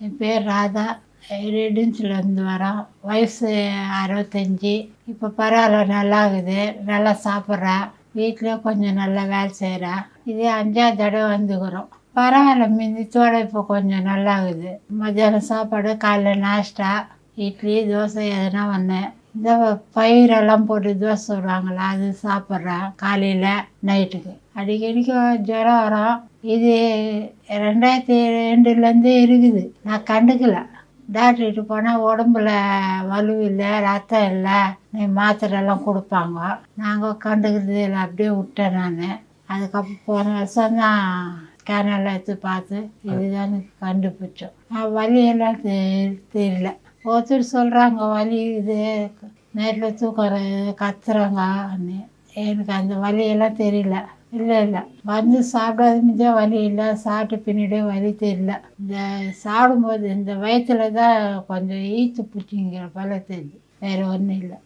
என் பேர் ராதா. ரெடின்ஸ்லேருந்து வரோம். வயசு 65. இப்போ பரவாயில்ல, நல்லா இருக்குது. நல்லா சாப்பிட்றேன். வீட்டில் கொஞ்சம் நல்லா வேலை செய்கிறேன். இதே 5ஆவது தடவை வந்துக்கிறோம். பரவாயில்ல, மிந்தித்தோட இப்போ கொஞ்சம் நல்லா இருக்குது. மத்தியானம் சாப்பாடு, காலைல நாஷ்டா, இட்லி தோசை எதுனா ஒன்று. இந்த பயிரெல்லாம் போட்டு தோசை சுடுவாங்களா, அது சாப்பிட்றேன் காலையில் நைட்டுக்கு. அடிக்கடிக்கு ஜுரம் வரும். இது 2002லேருந்தே இருக்குது. நான் கண்டுக்கல. டாக்டர்கிட்ட போனால் உடம்புல வலு இல்லை, ரத்தம் இல்லை, மாத்திரைலாம் கொடுப்பாங்க. நாங்கள் கண்டுக்கிறது இல்லை, அப்படியே விட்டேன் நான். அதுக்கப்புறம் போன வருஷம் தான் ஸ்கேனெல்லாம் எடுத்து பார்த்து இதுதான் கண்டுபிடிச்சோம். வலியெல்லாம் தெரியல. ஒருத்தர் சொல்கிறாங்க வலி இது, நைட்டில் தூக்கம் கத்துறாங்க. எனக்கு அந்த வலியெல்லாம் தெரியல. இல்லை வந்து சாப்பிடாத தான் வலி இல்லை, சாப்பிட்ட பின்னாடியே வலி தெரியல. இந்த சாப்பிடும்போது இந்த வயிற்றுல தான் கொஞ்சம் ஈத்து பிடிச்சிங்கிற போல தெரியுது, வேறு ஒன்றும் இல்லை.